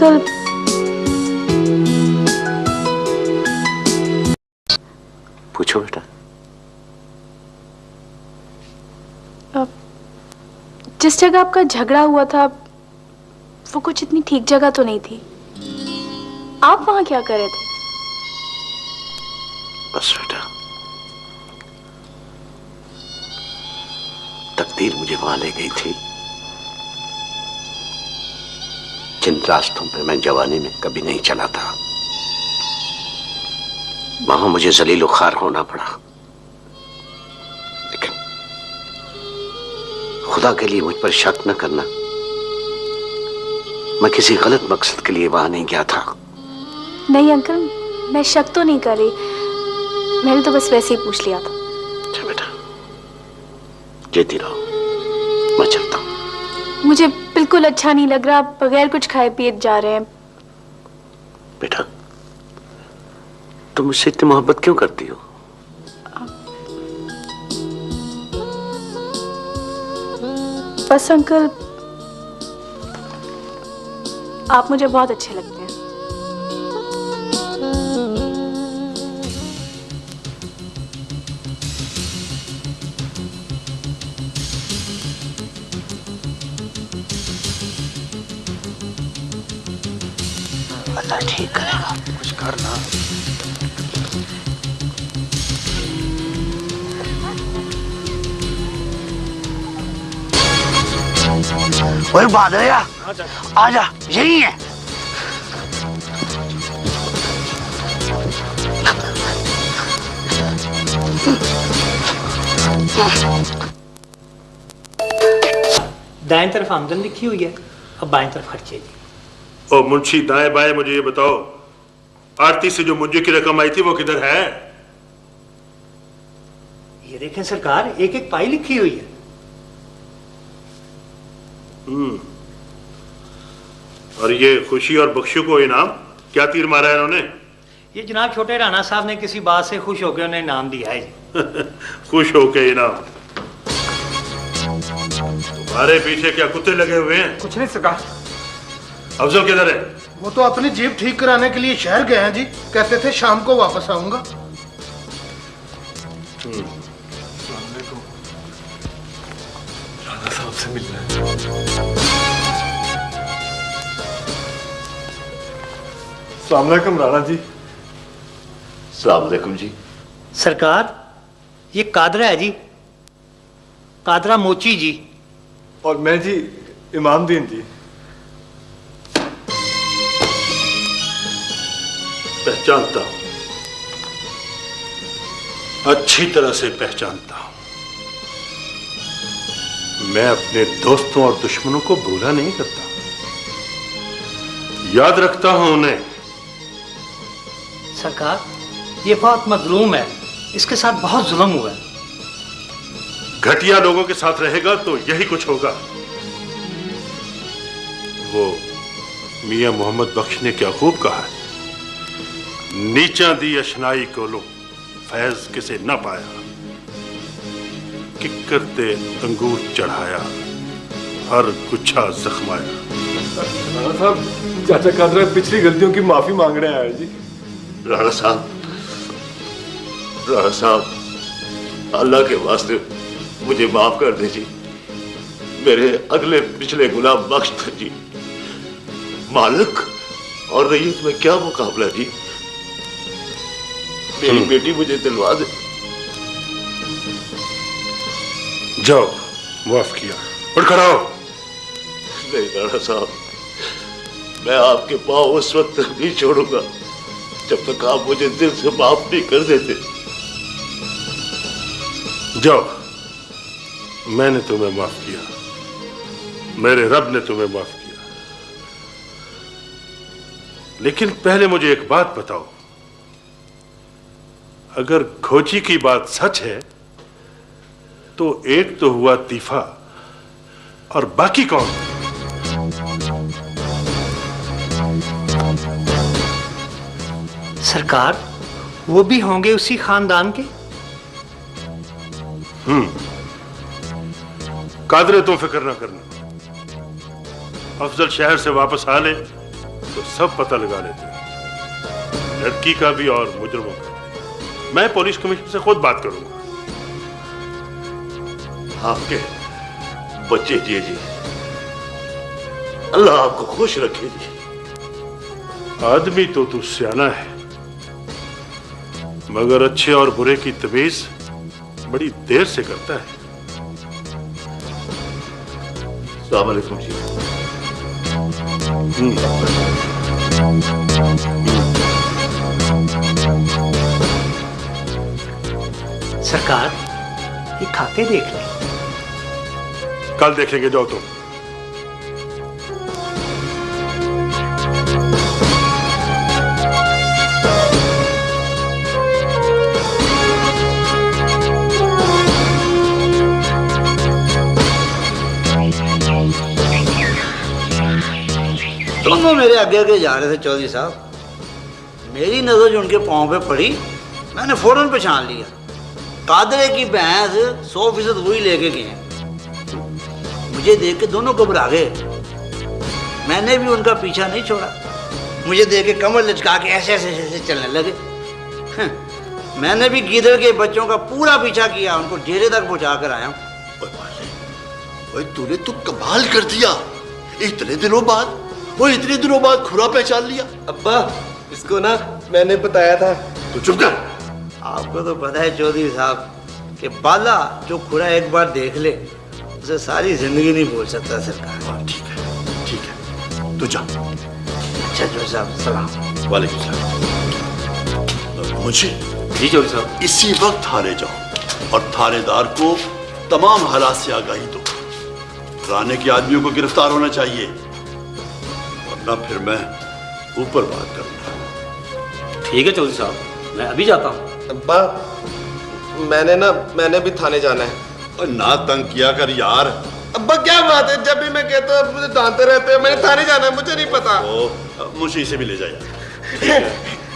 कल पूछो बेटा। जिस जगह आपका झगड़ा हुआ था वो कुछ इतनी ठीक जगह तो नहीं थी। आप वहां क्या कर रहे थे? बस बेटा, तकदीर मुझे वहां ले गई थी जिन रास्तों पे मैं जवानी में कभी नहीं चला था। वहां मुझे जलील खार होना पड़ा, लेकिन खुदा के लिए मुझ पर शक न करना, मैं किसी गलत मकसद के लिए वहां नहीं गया था। नहीं अंकल, मैं शक तो नहीं कर रही, मैंने तो बस वैसे ही पूछ लिया था। अच्छा बेटा, जीती रहो, मैं चलता हूं। मुझे बिल्कुल अच्छा नहीं लग रहा, आप बगैर कुछ खाए पिए जा रहे हैं। बेटा, तुम मुझसे इतनी मोहब्बत क्यों करती हो? बस अंकल, आप मुझे बहुत अच्छे लगते हैं। अल्लाह ठीक करेगा, कुछ करना। ओए बादरिया, आजा, यही है। दाएं तरफ आमदन लिखी हुई है, अब बाएं तरफ खर्चे जी। ओ मुंशी, दाएं बाएं मुझे ये बताओ, आरती से जो मुंजे की रकम आई थी वो किधर है? ये देखें सरकार, एक एक पाई लिखी हुई है। और ये खुशी और बख्शू को इनाम क्या तीर मारा है इन्होंने? ये जनाब छोटे राणा साहब ने किसी बात से खुश होकर उन्हें इनाम दिया है जी। खुश होके इनाम? तुम्हारे पीछे क्या कुत्ते लगे हुए हैं? कुछ नहीं सरकार। अफजल किधर है? वो तो अपनी जीप ठीक कराने के लिए शहर गए हैं जी, कहते थे शाम को वापस आऊंगा। राणा साहब से मिलना है। अस्सलाम वालेकुम राणा जी। अस्सलाम वालेकुम जी। सरकार, ये कादरा है जी, कादरा मोची जी। और मैं जी इमामदीन जी। पहचानता हूं, अच्छी तरह से पहचानता हूं। मैं अपने दोस्तों और दुश्मनों को भूला नहीं करता, याद रखता हूं उन्हें। सरकार, ये बहुत मजलूम है, इसके साथ बहुत जुल्म हुआ है। घटिया लोगों के साथ रहेगा तो यही कुछ होगा। वो मियां मोहम्मद बख्श ने क्या खूब कहा है, नीचा दी अशनाई को लो फैज किसे न पाया, किक्कर ते अंगूर चढ़ाया हर गुच्छा जख्माया। राणा साहब, चाचा कादरा पिछली गलतियों की माफी मांगने आया जी। राणा साहब, राणा साहब, अल्लाह के वास्ते मुझे माफ कर दे जी। मेरे अगले पिछले गुनाह बख्श दे जी। मालिक और रईस में क्या मुकाबला जी? मेरी बेटी मुझे दिलवा दे। जाओ, माफ किया, उठ खड़ा हो। नहीं राणा साहब, मैं आपके पाँव उस वक्त तक नहीं छोड़ूंगा जब तक आप मुझे दिल से माफ नहीं कर देते। जाओ, मैंने तुम्हें माफ किया, मेरे रब ने तुम्हें माफ किया। लेकिन पहले मुझे एक बात बताओ, अगर खोजी की बात सच है तो एक तो हुआ तीफा, और बाकी कौन? सरकार, वो भी होंगे उसी खानदान के। कादरे तुम फिक्र ना करना, अफजल शहर से वापस आ ले तो सब पता लगा लेते हैं, लड़की का भी और मुजरिमों का भी। मैं पुलिस कमिश्नर से खुद बात करूंगा। आपके बच्चे जिए जी, अल्लाह आपको खुश रखे जी। आदमी तो तू सियाना है, मगर अच्छे और बुरे की तमीज बड़ी देर से करता है। अस्सलाम वालेकुम जी। सरकार, ये खाते देख लें। कल देखेंगे, जाओ तुम। दोनों मेरे आगे आगे जा रहे थे चौधरी साहब। मेरी नजर जो उनके पाँव पे पड़ी, मैंने फौरन पहचान लिया। कादरे की भैंस 100% वही लेके गए हैं। मुझे देख के दोनों घबरा गए। मैंने भी उनका पीछा नहीं छोड़ा। मुझे देख के कमर लचका के ऐसे ऐसे ऐसे चलने लगे। मैंने भी गीदड़ के बच्चों का पूरा पीछा किया, उनको डेरे तक पहुंचा कर आया हूँ। ओए तूने तो कमाल कर दिया। इतने दिनों बाद खुरा पहचान लिया। अब्बा, इसको ना मैंने बताया था। तू चुप कर। आपको तो पता है चौधरी साहब कि बाला जो खुरा एक बार देख ले उसे सारी जिंदगी नहीं भूल सकता सरकार। ठीक है, तू जा। अच्छा चौधरी साहब, सलाम। वालेकुम सलाम। मुझे जी चौधरी साहब। इसी वक्त थाने जाओ और थानेदार को तमाम हालात से आगाही दो। राने के आदमियों को गिरफ्तार होना चाहिए, वरना फिर मैं ऊपर बात करूंगा। ठीक है चौधरी साहब, मैं अभी जाता हूँ। अब्बा, मैंने भी थाने जाना है। और ना तंग किया कर यार। अब्बा क्या बात है, जब भी मैं कहता हूँ मुझे डांटते रहते हैं। मैंने थाने जाना है, मुझे नहीं पता। ओ, मुझे इसे भी ले जा यार।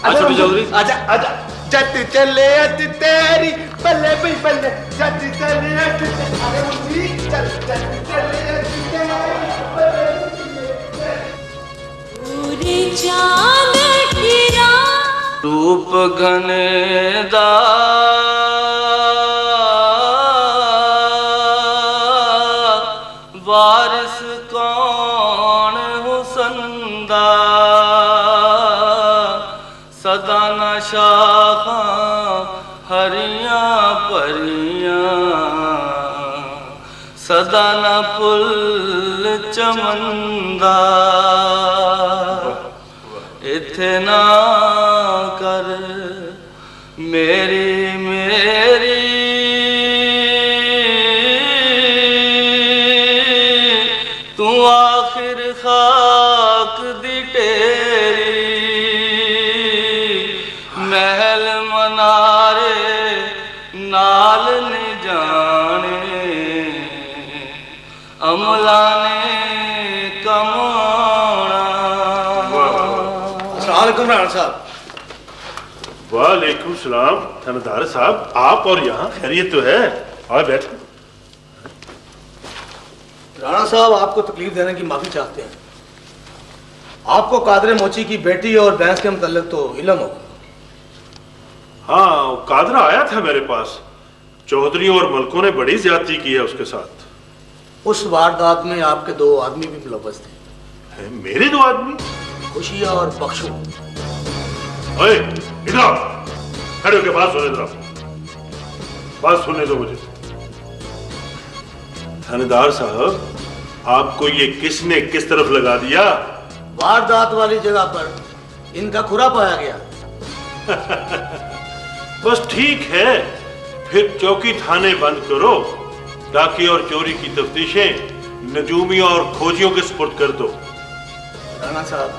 अच्छा चौधरी, आजा आजा। जट चले अज तेरी बल्ले भी बल्ले, जट चले अज अरे मुझी चल जट चले अज तेरी बल्ले पूरी चांद की रात रूप घनेदा वारिस कौन हुसनदा सदा न शाखा हरियां परियां सदा न पुल चमंदा इथे ना कर मेरी मेरी तू आखिर खाक दी टेरी महल मनारे नाल न जाने अमला ने कमाना। राणा साहब। वालेकुम सलाम थानेदार साहब, आप और यहाँ खैरियत तो है? और बैठो। राणा साहब आपको तकलीफ देने की माफी चाहते हैं। आपको कादरे मोची की बेटी और भैंस के मुतल्लिक तो इल्म हो। हाँ, कादरा आया था मेरे पास। चौधरी और मलकों ने बड़ी ज्यादती की है उसके साथ। उस वारदात में आपके 2 आदमी भी मुलव्वस थे। मेरे 2 आदमी? खुशिया और बख्शू। ओए, इधर आओ। खड़े होके बात सुने जरा। बात सुनने दो मुझे। थानेदार साहब, आपको ये किसने किस तरफ लगा दिया? वारदात वाली जगह पर इनका खुरा पाया गया। बस ठीक है, फिर चौकी थाने बंद करो। डाके और चोरी की तफ्तीशें नजूमियों और खोजियों के सुपुर्द कर दो। राणा साहब,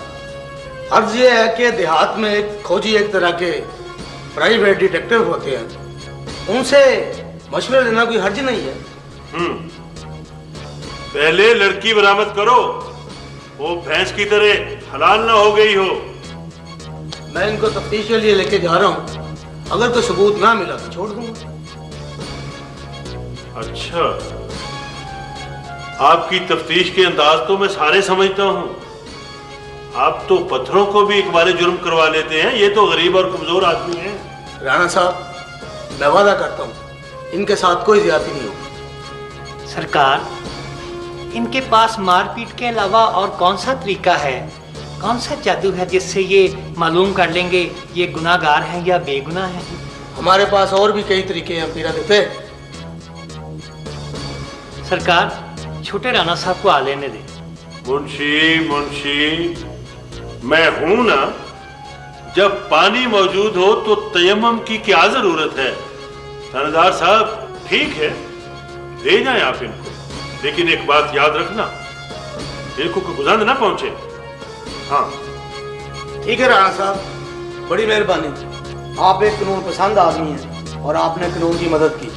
अर्ज ये है कि देहात में एक खोजी एक तरह के प्राइवेट डिटेक्टिव होते हैं, उनसे मशवरा लेना कोई हर्ज नहीं है। पहले लड़की बरामद करो, वो भैंस की तरह हलाल ना हो गई हो। मैं इनको तफ्तीश के लिए लेके जा रहा हूँ, अगर कोई सबूत ना मिला तो छोड़ दूंगा। अच्छा, आपकी तफ्तीश के अंदाज तो मैं सारे समझता हूँ, आप तो पत्थरों को भी इकबाल जुर्म करवा लेते हैं। ये तो गरीब और कमजोर आदमी हैं। राणा साहब, मैं वादा करता हूँ इनके साथ कोई ज्यादती नहीं होगी। सरकार, इनके पास मारपीट के अलावा और कौन सा तरीका है, कौन सा जादू है जिससे ये मालूम कर लेंगे ये गुनाहगार हैं या बेगुनाह हैं? हमारे पास और भी कई तरीके हैं पीरा देते। सरकार, छोटे राणा साहब को आ लेने दे। मुंशी, मैं हूं ना। जब पानी मौजूद हो तो तयम्मुम की क्या जरूरत है? थानेदार साहब, ठीक है, ले जाएं आप इनको, लेकिन एक बात याद रखना, इनको कोई गुजान ना पहुंचे। हाँ ठीक है राणा साहब, बड़ी मेहरबानी। आप एक कानून पसंद आदमी हैं और आपने कानून की मदद की।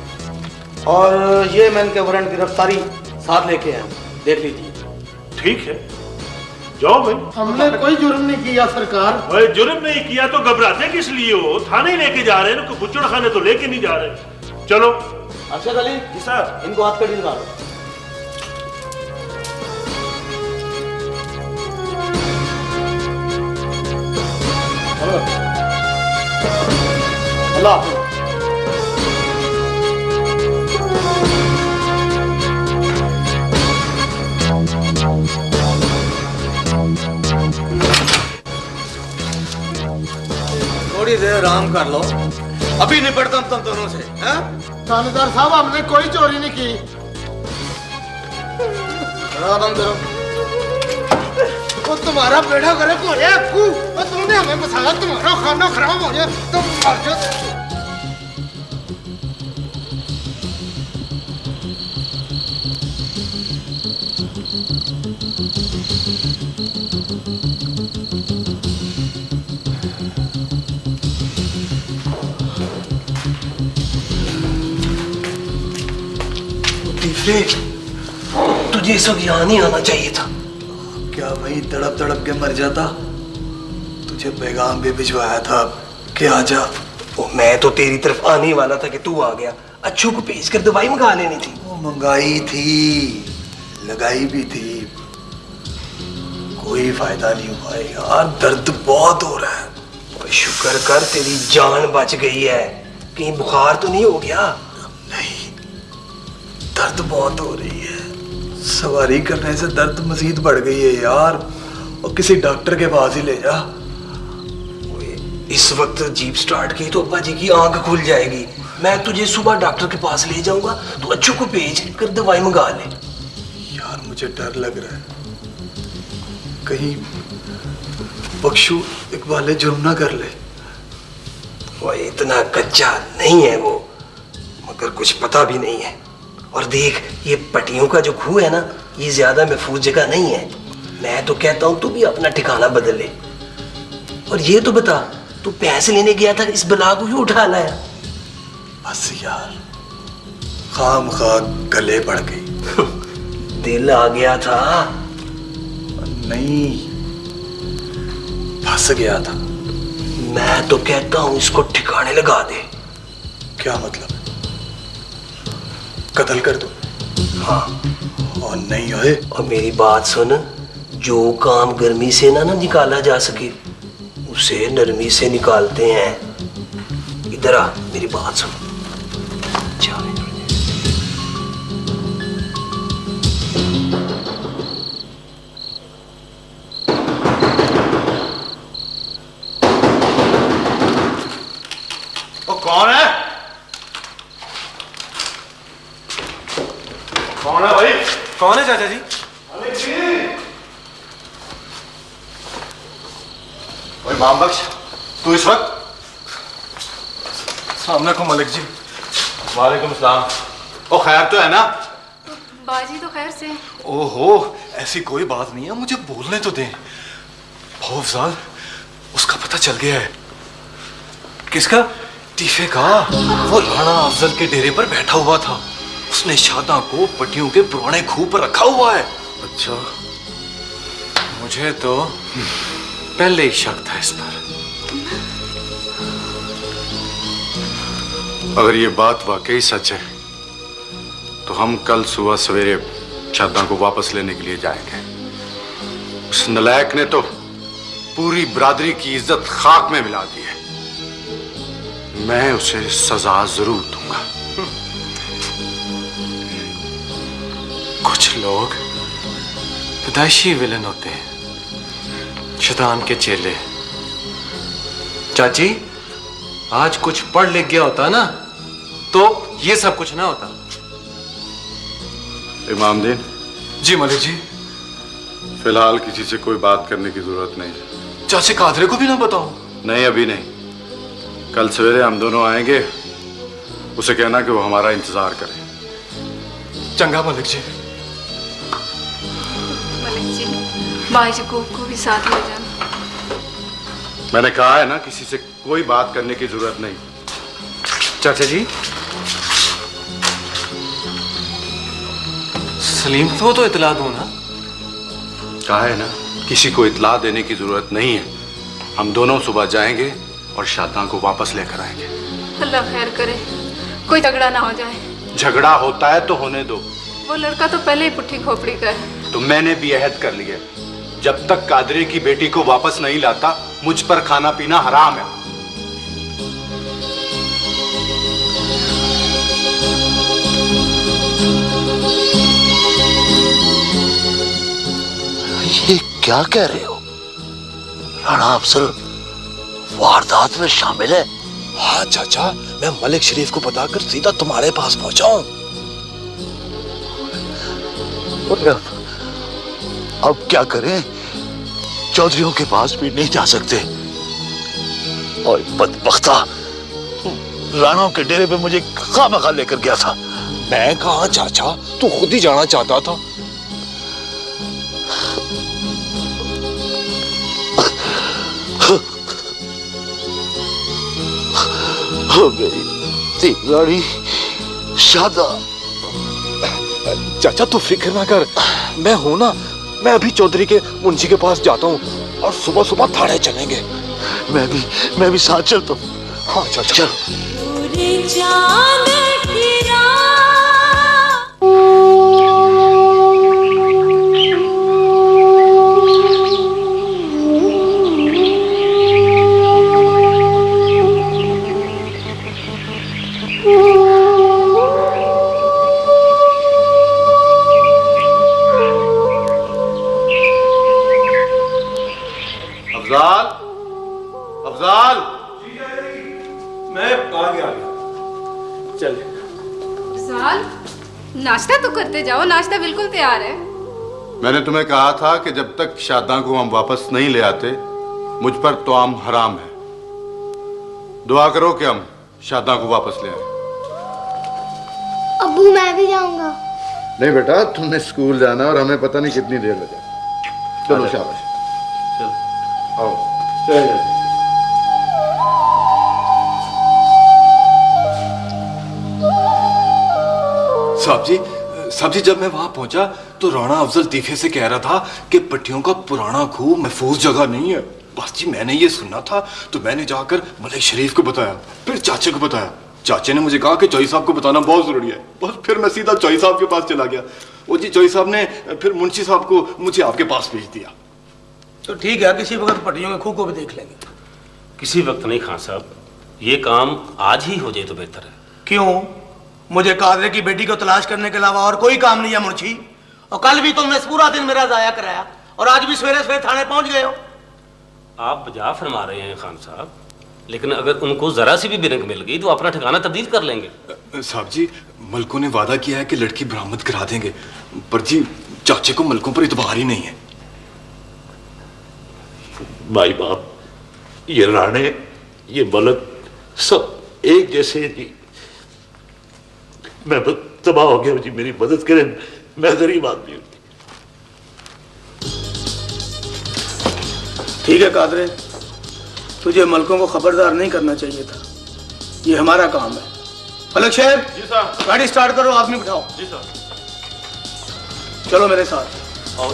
और ये मैं इनके वारंट गिरफ्तारी साथ लेके आया हूं, देख लीजिए। ठीक है, जाओ भाई। हमने कोई जुर्म नहीं किया सरकार। भाई जुर्म नहीं किया तो घबराते किस लिए हो? थाने ही लेके जा रहे हैं, इनको बुच्चड़ खाने तो लेके नहीं जा रहे। चलो। अरशद अली जी सर, इनको हाथ कड़ी लगा लो। अल्लाह हाफिज़। थोड़ी देर आराम कर लो, अभी निपटता हूं तुम दोनों से। थानेदार साहब, हमने कोई चोरी नहीं की। बंद करो। वो तुम्हारा बेटा करे कोने अक्कू, और तुमने हमें फंसाया, तुम्हारा खाना खराब हो गया, तुम मर जाओ। तुझे सब यहाँ नहीं आना चाहिए था। क्या भाई तड़प तड़प के मर जाता? तुझे पैगाम भी भिजवाया था कि आ जा। वो मैं तो तेरी तरफ आने वाला था कि तू आ गया। अच्छू को भेज कर दवाई मंगा लेनी थी। वो मंगाई थी, लगाई भी थी, कोई फायदा नहीं हुआ यार। दर्द बहुत हो रहा है। शुक्र कर तेरी जान बच गई है, कहीं बुखार तो नहीं हो गया? नहीं, दर्द बहुत हो रही है। सवारी करने से दर्द मजीद बढ़ गई है यार। और किसी डॉक्टर के पास ही ले जा। इस वक्त जीप स्टार्ट की तो अब्बा जी की आंख खुल जाएगी। मैं तुझे सुबह डॉक्टर के पास ले जाऊंगा, तू अच्छू को भेज कर दवाई मंगा ले। यार मुझे डर लग रहा है, कहीं बख्शू इकबाल जुर्म ना कर ले। वो इतना कच्चा नहीं है वो, मगर कुछ पता भी नहीं है। और देख, ये पटियों का जो खूह है ना, ये ज्यादा महफूज जगह नहीं है। मैं तो कहता हूँ तू भी अपना ठिकाना बदल ले। और ये तो बता, तू पैसे लेने गया था, इस बला को क्यों उठा लाया? बस यार, खाम खा गले पड़ गई। दिल आ गया था? नहीं, फंस गया था। मैं तो कहता हूँ इसको ठिकाने लगा दे। क्या मतलब? कत्ल कर दो? हाँ। और नहीं होए? और मेरी बात सुन, जो काम गर्मी से ना निकाला जा सके, उसे नरमी से निकालते हैं। इधर आ, मेरी बात सुन। वो कौन है? कौन है भाई? कौन है चाचा जी? ओए माम बख्श, तू इस वक्त? सामने को मलिक जी। वालेकुम सलाम। ओ खैर तो है ना? बाजी तो खैर से। ओहो, ऐसी कोई बात नहीं है, मुझे बोलने तो दें। अफजाल, उसका पता चल गया है। किसका? टीफे का। वो राणा अफजल के डेरे पर बैठा हुआ था। उसने शादा को पटियों के पुराने खूह पर रखा हुआ है। अच्छा, मुझे तो पहले ही शक था इस पर। अगर ये बात वाकई सच है तो हम कल सुबह सवेरे शादा को वापस लेने के लिए जाएंगे। उस नलायक ने तो पूरी बरादरी की इज्जत खाक में मिला दी है। मैं उसे सजा जरूर दूंगा। कुछ लोग पैदाइशी विलन होते हैं, शैतान के चेले। चाची, आज कुछ पढ़ लिख गया होता ना तो ये सब कुछ ना होता। इमामदीन जी मलिक जी। फिलहाल किसी से कोई बात करने की जरूरत नहीं है। चाचे कादरे को भी ना बताओ? नहीं, अभी नहीं। कल सवेरे हम दोनों आएंगे, उसे कहना कि वो हमारा इंतजार करे। चंगा मलिक जी। मलिक जी, भाई को भी साथ ले जाना। मैंने कहा है ना, किसी से कोई बात करने की जरूरत नहीं। चाचा जी, सलीम को तो इतला दो ना। कहा है ना, किसी को इतला देने की जरूरत नहीं है। हम दोनों सुबह जाएंगे और शादां को वापस लेकर आएंगे। अल्लाह खैर करे, कोई झगड़ा ना हो जाए। झगड़ा होता है तो होने दो। वो लड़का तो पहले ही पुट्ठी खोपड़ी का है। तो मैंने भी अहद कर लिया, जब तक कादरी की बेटी को वापस नहीं लाता मुझ पर खाना पीना हराम है। ये क्या कह रहे हो? राणा अफजल वारदात में शामिल है? हाँ चाचा, मैं मलिक शरीफ को बताकर सीधा तुम्हारे पास पहुंचा हूं। अब क्या करें? चौधरियों के भी नहीं जा सकते। और बदबख्ता राणा के डेरे पे मुझे खामखा लेकर गया था। मैं कहा चाचा, तू खुद ही जाना चाहता था। मेरी रानी शादा। चाचा तू फिक्र ना कर, मैं हूं ना। मैं अभी चौधरी के मुंशी के पास जाता हूँ और सुबह सुबह थाने चलेंगे। मैं भी साथ चलता हूँ। हाँ चाचा चल। पूरी चांद की अफजाल, अफजाल। मैं आ गया। चल। साल, नाश्ता तो करते जाओ, नाश्ता बिल्कुल तैयार है। मैंने तुम्हें कहा था कि जब तक शादां को हम वापस नहीं ले आते मुझ पर तोआम हराम है। दुआ करो कि हम शादां को वापस ले आए। अब्बू मैं भी जाऊंगा। नहीं बेटा, तुमने स्कूल जाना और हमें पता नहीं कितनी देर लगे। चलो शाबाश, चलो आओ। साहब जी जब मैं वहां पहुंचा तो राणा अफजल तीखे से कह रहा था कि पट्टियों का पुराना खूह महफूज जगह नहीं है। बस जी मैंने ये सुना था तो मैंने जाकर मलिक शरीफ को बताया, फिर चाचे को बताया। चाचे ने मुझे कहा कि चौई साहब को बताना बहुत जरूरी है। बस फिर मैं सीधा चौई साहब के पास चला गया। वो जी चौई साहब ने फिर मुंशी साहब को मुझे आपके पास भेज दिया। तो ठीक है, किसी वक्त पट्टियों के खूह को भी देख लेंगे। किसी वक्त नहीं खान साहब, ये काम आज ही हो जाए तो बेहतर है। क्यों? मुझे कादरे की बेटी को तलाश करने के अलावा और कोई काम नहीं है मुंशी। और कल भी तुमने पूरा दिन मेरा जाया कराया और आज भी सवेरे सवेरे थाने पहुंच गए हो। आप बजा फरमा रहे हैं खान साहब, लेकिन अगर उनको जरा सी भी बिरंग मिल गई तो अपना ठिकाना तब्दील कर लेंगे। साहब जी मलकों ने वादा किया है कि लड़की बरामद करा देंगे, पर जी चाचे को मलकों पर इतबार ही नहीं है। माई बाप, ये राणे, ये मलक सब एक जैसे हैं जी। मैं तबाह हो गया जी, मेरी मदद करें, मैं गरीब आदमी हूं। ठीक है कादरे, तुझे मलकों को खबरदार नहीं करना चाहिए था। ये हमारा काम है। मलक शेख जी साहब। गाड़ी स्टार्ट करो, आदमी बिठाओ। जी साहब। चलो मेरे साथ। आओ।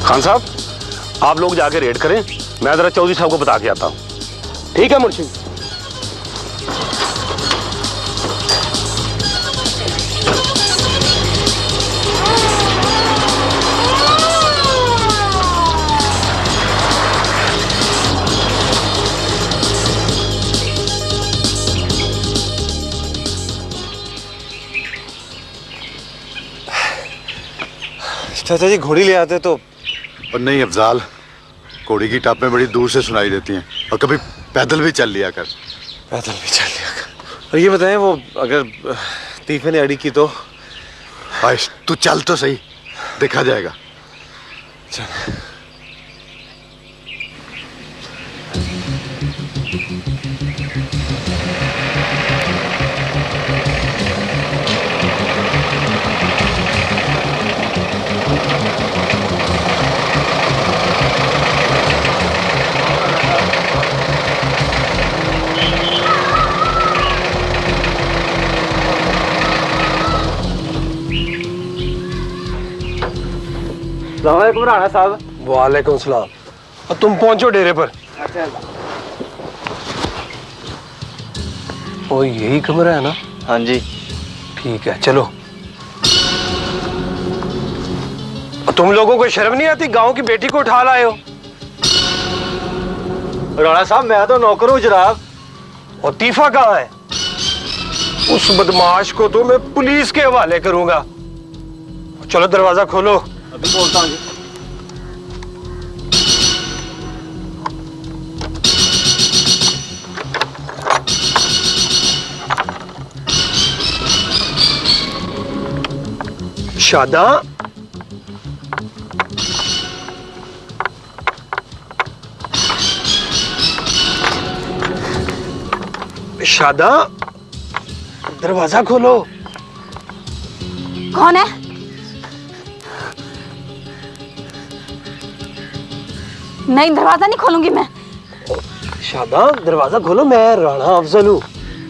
खान साहब, आप लोग जाके रेड करें, मैं जरा चौधरी साहब को बता के आता हूं। ठीक है मुंशी। चाचा जी घोड़ी ले आते तो। और नहीं अफजाल, घोड़ी की टापें बड़ी दूर से सुनाई देती हैं, और कभी पैदल भी चल लिया कर। पैदल भी चल लिया कर। और ये बताएं, वो अगर तीफे ने अड़ी की तो? आइश, तू चल तो सही, देखा जाएगा। चल। राणा साहब। वालेकुम सलाम। और तुम पहुंचो डेरे पर। ओ यही कमरा है ना? हाँ जी। ठीक है, चलो। और तुम लोगों को शर्म नहीं आती, गांव की बेटी को उठा लाए हो? राणा साहब मैं तो नौकर हूँ जनाब। और तीफा कहाँ है? उस बदमाश को तो मैं पुलिस के हवाले करूंगा। चलो दरवाजा खोलो। अभी बोलता हूँ जी। शादा, शादा, दरवाजा खोलो। कौन है? नहीं, दरवाजा नहीं खोलूंगी मैं। शादा, दरवाजा खोलो, मैं राणा अफजल हूँ।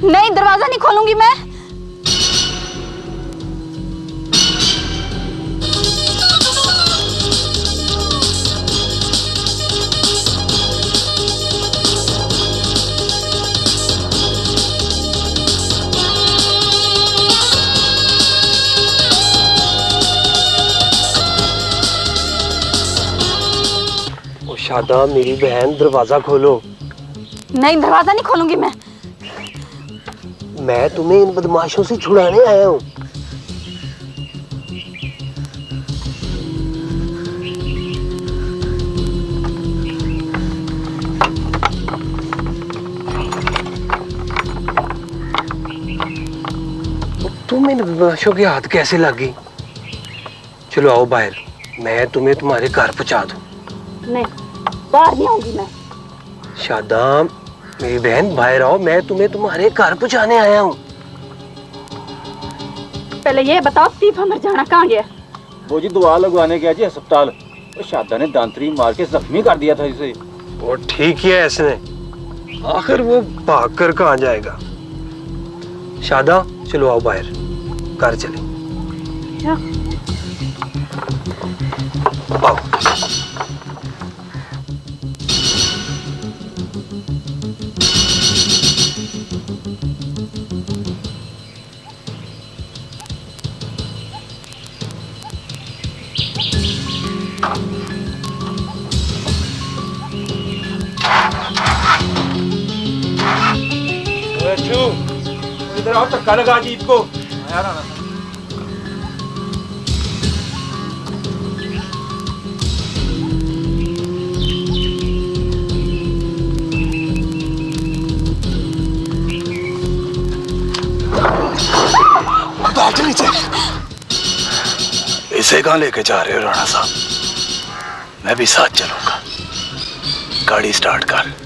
नहीं, दरवाजा नहीं खोलूंगी मैं। शादा मेरी बहन, दरवाजा खोलो। नहीं, दरवाजा नहीं खोलूंगी मैं। मैं तुम्हें इन बदमाशों से छुड़ाने आया हूँ। तुम इन बदमाशों के हाथ कैसे लग गई? चलो आओ बाहर, मैं तुम्हें तुम्हारे घर पहुंचा दूं। नहीं, बाहर नहीं आऊंगी मैं। शादा मेरी बहन, बाहर आओ, मैं तुम्हें तुम्हारे घर पहुंचाने आया हूँ। पहले ये बताओ, तीफा मरजाना कहाँ गया? वो जी दवा लगवाने गया जी अस्पताल। शादा ने दांतरी मार के जख्मी कर दिया था इसे। वो ठीक ही है इसने, आखिर वो भाग कर कहाँ जाएगा। शादा चलो आओ बाहर, घर चले। आओ। इधर आओ, धक्का लगा जीत को। आया राणा साहब। बैठ नीचे। इसे कहाँ लेके जा रहे हो राणा साहब? मैं भी साथ चलूंगा। गाड़ी स्टार्ट कर।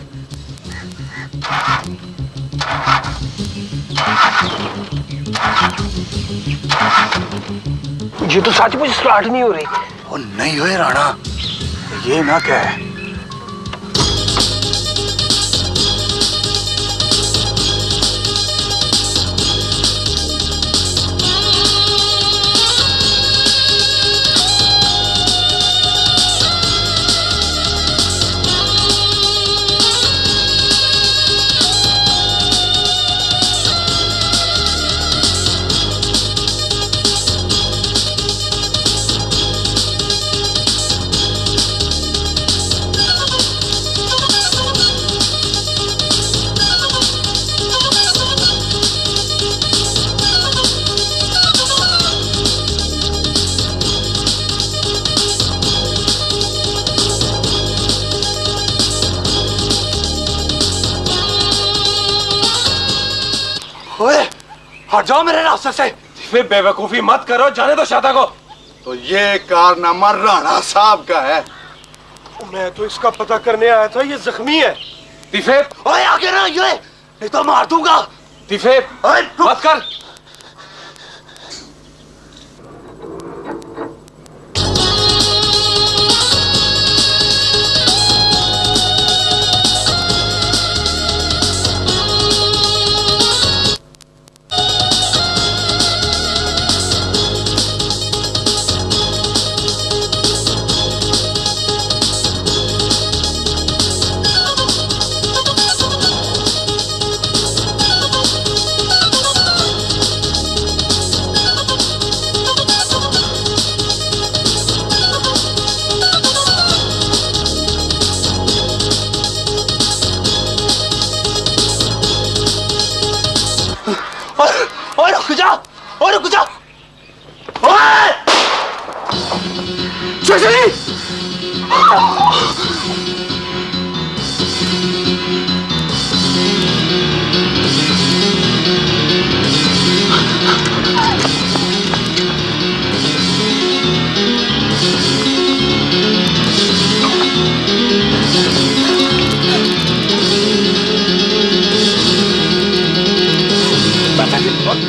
ये तो सचमुच स्टार्ट नहीं हो रही। और नहीं हुए राणा, ये ना कह। हट जाओ मेरे रास्ते से। फिर बेवकूफी मत करो, जाने दो शादा को। तो ये कारनामा राणा साहब का है। मैं तो इसका पता करने आया था, ये जख्मी है। तीफे, ओए आगे ना ये, नहीं तो मार दूंगा। तीफे मत कर। रुक जा, और रुक जा। ओए! चली।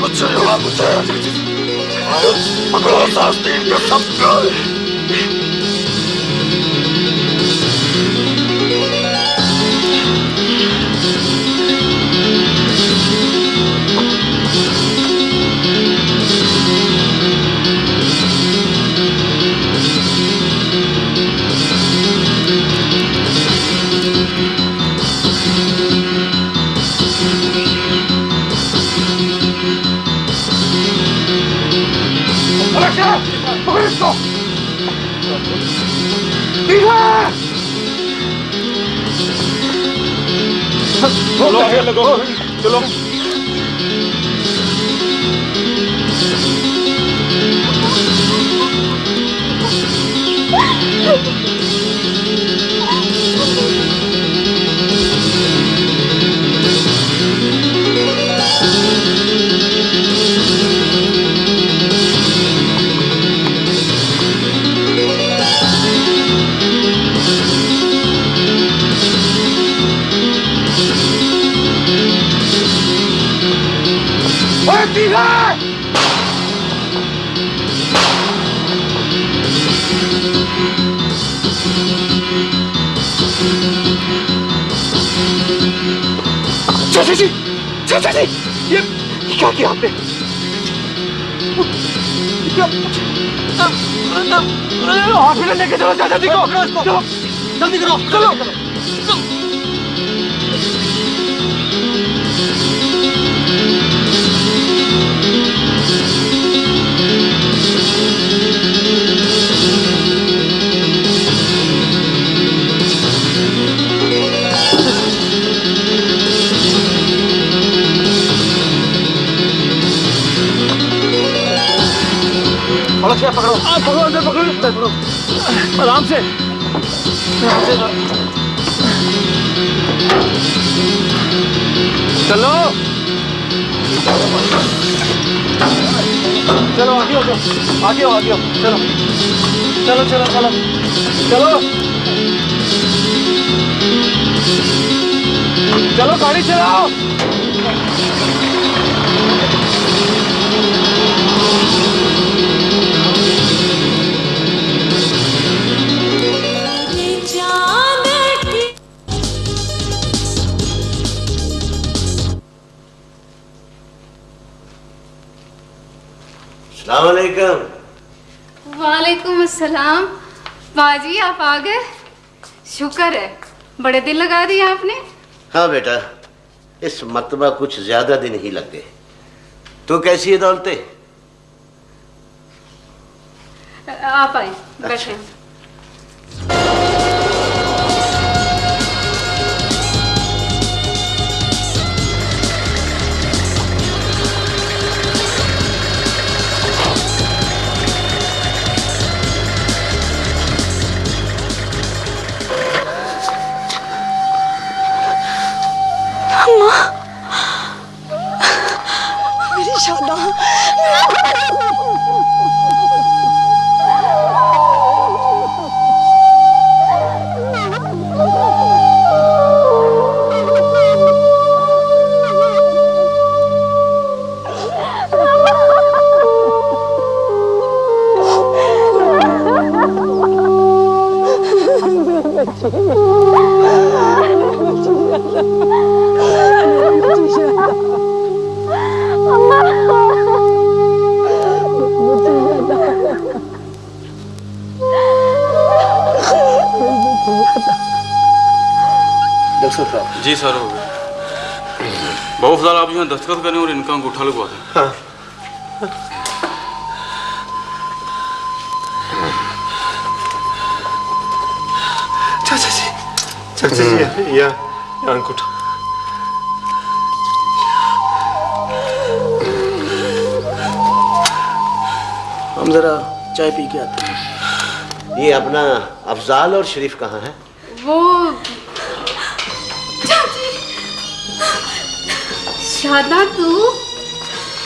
कुछ नहीं होगा मुझे। पकड़ो सांस दीन के सब। पकड़ इसको। चलो चलो। चाचा जी, ये क्या किया आपने? हॉस्पिटल लेके चलो चाचा जी को। चलो जल्दी करो, चलो। पकड़ो, पकड़ो, अंदर पकड़ो, आराम से। चलो चलो, आगे हो, आगे हो, आगे हो। चलो चलो चलो चलो चलो चलो, गाड़ी चलाओ। अस्सलामुअलैकुम। वालेकुम अस्सलाम। बाजी आप आ गए, शुक्र है, बड़े दिन लगा दिए आपने। हाँ बेटा, इस मर्तबा कुछ ज्यादा दिन ही लग गए। तू कैसी है दौलते? आप आए, बैठे। मेरी शादी जी सर हो गया। बहुत सारा आप यहाँ दस्तखत करें और इनका अंगूठा लगवा दें। हाँ। चाचा जी या अंगूठा। हम जरा चाय पी के आते हैं। ये अपना अफजाल और शरीफ कहाँ है? वो शादा तू,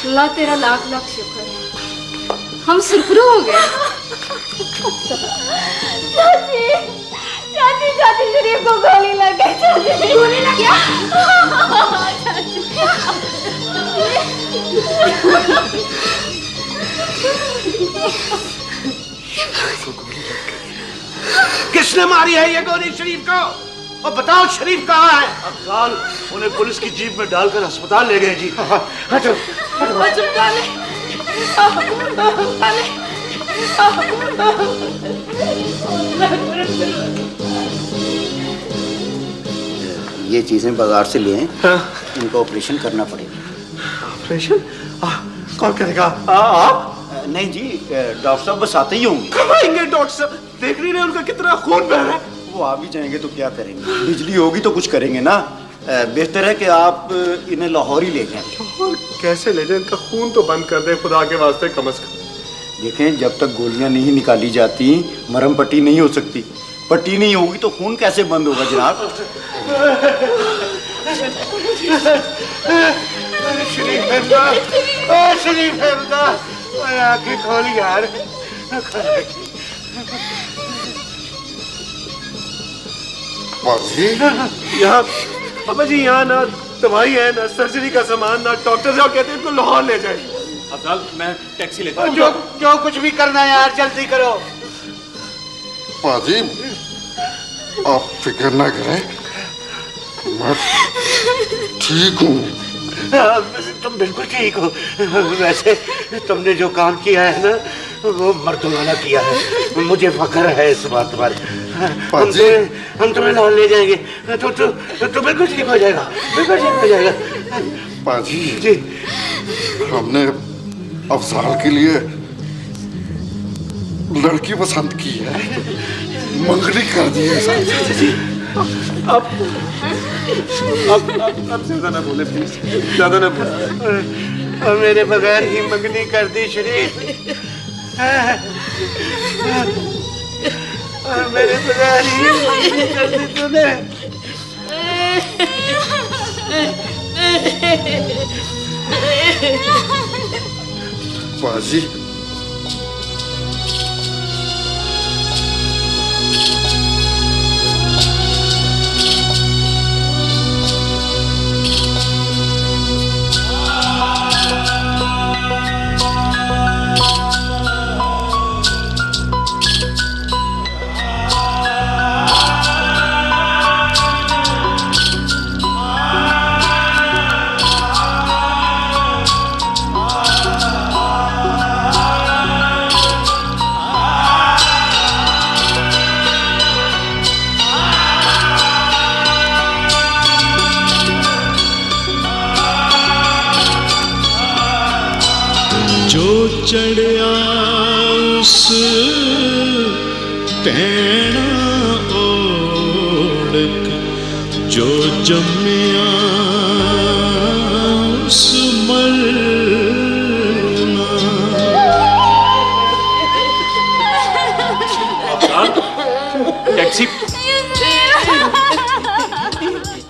अल्लाह तेरा लाख लाख शुक्र है, हम सुरखरू हो गए। चाची चाची चाची शरीफ को गोली लग गई। चाची गोली लग गया। किसने मारी है ये गोली शरीफ को? और बताओ शरीफ कहाँ है? अफजाल उन्हें पुलिस की जीप में डालकर अस्पताल ले गए जी। हटो ये चीजें बाजार से लिए हैं। इनका ऑपरेशन करना पड़ेगा। ऑपरेशन? कौन करेगा? आप? नहीं जी, डॉक्टर साहब बस आते ही होंगे। कब आएंगे डॉक्टर साहब? देख नहीं रहे उनका कितना खून बह रहा है। वो आ भी जाएंगे तो क्या करेंगे? बिजली होगी तो कुछ करेंगे ना। बेहतर है कि आप इन्हें लाहौर ही ले जाएं। और कैसे ले जाएं? इनका खून तो बंद कर दे खुदा के वास्ते कम से कम। देखें, जब तक गोलियां नहीं निकाली जाती मरहम पट्टी नहीं हो सकती। पट्टी नहीं होगी तो खून कैसे बंद होगा जनाब? शरीफ आंखें खोल यार। यहाँ बाबा जी, यहाँ ना दवाई है ना सर्जरी का सामान ना डॉक्टर साहब कहते हैं इनको लाहौर ले जाए। अफजाल मैं टैक्सी लेता हूँ। जो कुछ भी करना है यार जल्दी करो। पाजी आप फिक्र ना करें, मैं ठीक हूँ। तुम बिल्कुल ठीक हो। वैसे तुमने जो काम किया है ना वो मर्दों वाला किया है। मुझे फख्र है इस बात पर। हम तुम्हें लाहौर ले जाएंगे तो बिल्कुल ठीक हो जाएगा। बिल्कुल ठीक हो जाएगा। पाजी जी, हमने अफजाल के लिए लड़की पसंद की है, मंगनी कर दी है। अब ज्यादा ना बोले प्लीज, ज्यादा ना बोले। और मेरे बगैर ही मंगनी कर दी शरीफ। और मेरे बगैर ही मंगनी कर दी तूने। पाजी चढ़िया उस पैना ओढ़क, जो जम्मिया उस मरना। टैक्सी।